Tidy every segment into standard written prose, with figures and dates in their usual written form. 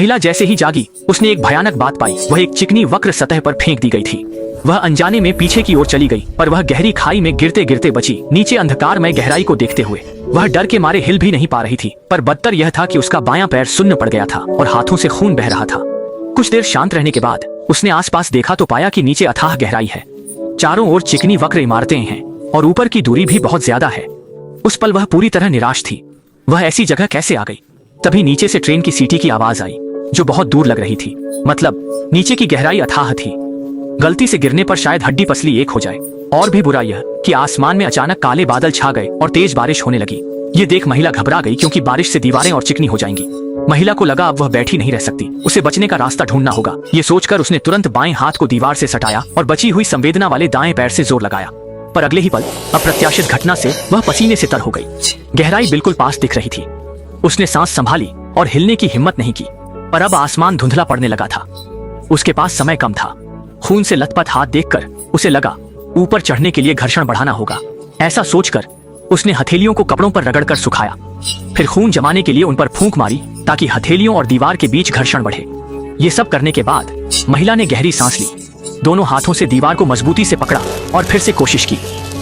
महिला जैसे ही जागी उसने एक भयानक बात पाई। वह एक चिकनी वक्र सतह पर फेंक दी गई थी। वह अनजाने में पीछे की ओर चली गई, पर वह गहरी खाई में गिरते गिरते बची। नीचे अंधकार में गहराई को देखते हुए वह डर के मारे हिल भी नहीं पा रही थी। पर बदतर यह था कि उसका बायां पैर सुन्न पड़ गया था और हाथों से खून बह रहा था। कुछ देर शांत रहने के बाद उसने आसपास देखा तो पाया कि नीचे अथाह गहराई है। चारों ओर चिकनी वक्र इमारतें हैं और ऊपर की दूरी भी बहुत ज्यादा है। उस पल वह पूरी तरह निराश थी। वह ऐसी जगह कैसे आ गई? तभी नीचे से ट्रेन की सीटी की आवाज आई, जो बहुत दूर लग रही थी। मतलब नीचे की गहराई अथाह थी। गलती से गिरने पर शायद हड्डी पसली एक हो जाए। और भी बुरा यह कि आसमान में अचानक काले बादल छा गए और तेज बारिश होने लगी। ये देख महिला घबरा गई, क्योंकि बारिश से दीवारें और चिकनी हो जाएंगी। महिला को लगा अब वह बैठी नहीं रह सकती, उसे बचने का रास्ता ढूंढना होगा। ये सोचकर उसने तुरंत बाएं हाथ को दीवार से सटाया और बची हुई संवेदना वाले दाएं पैर से जोर लगाया। पर अगले ही पल अप्रत्याशित घटना से वह पसीने से तर हो गई। गहराई बिल्कुल पास दिख रही थी। उसने सांस संभाली और हिलने की हिम्मत नहीं की। पर अब आसमान धुंधला पड़ने लगा था। उसके पास समय कम था। खून से लथपथ हाथ देखकर उसे लगा ऊपर चढ़ने के लिए घर्षण बढ़ाना होगा। ऐसा सोचकर उसने हथेलियों को कपड़ों पर रगड़कर सुखाया। फिर खून जमाने के लिए उन पर फूंक मारी, ताकि हथेलियों और दीवार के बीच घर्षण बढ़े। ये सब करने के बाद महिला ने गहरी सांस ली, दोनों हाथों से दीवार को मजबूती से पकड़ा और फिर से कोशिश की।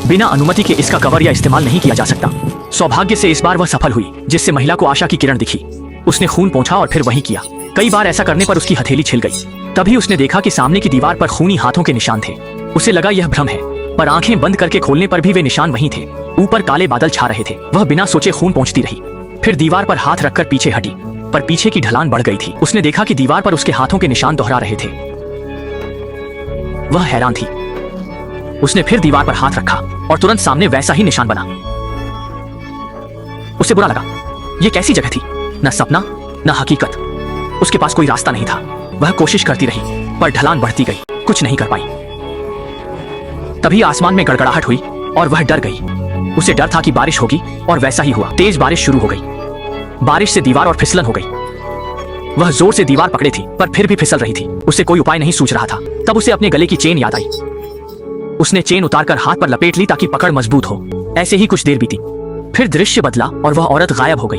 बिना अनुमति के इसका कवर या इस्तेमाल नहीं किया जा सकता। सौभाग्य से इस बार वह सफल हुई, जिससे महिला को आशा की किरण दिखी। उसने खून पोंछा और फिर वहीं किया। कई बार ऐसा करने पर उसकी हथेली छिल गई। तभी उसने देखा कि सामने की दीवार पर खूनी हाथों के निशान थे। उसे लगा यह भ्रम है, पर आंखें बंद करके खोलने पर भी वे निशान वहीं थे। ऊपर काले बादल छा रहे थे। वह बिना सोचे खून पोंछती रही, फिर दीवार पर हाथ रखकर पीछे हटी, पर पीछे की ढलान बढ़ गई थी। उसने देखा कि दीवार पर उसके हाथों के निशान दोहरा रहे थे। वह हैरान थी। उसने फिर दीवार पर हाथ रखा और तुरंत सामने वैसा ही निशान बना। उसे बुरा लगा। यह कैसी जगह थी? न सपना न हकीकत। उसके पास कोई रास्ता नहीं था। वह कोशिश करती रही, पर ढलान बढ़ती गई, कुछ नहीं कर पाई। तभी आसमान में गड़गड़ाहट हुई और वह डर गई। उसे डर था कि बारिश होगी, और वैसा ही हुआ। तेज बारिश शुरू हो गई। बारिश से दीवार और फिसलन हो गई। वह जोर से दीवार पकड़े थी, पर फिर भी फिसल रही थी। उसे कोई उपाय नहीं सूझ रहा था। तब उसे अपने गले की चेन याद आई। उसने चेन उतारकर हाथ पर लपेट ली, ताकि पकड़ मजबूत हो। ऐसे ही कुछ देर बीती, फिर दृश्य बदला और वह औरत गायब हो गई।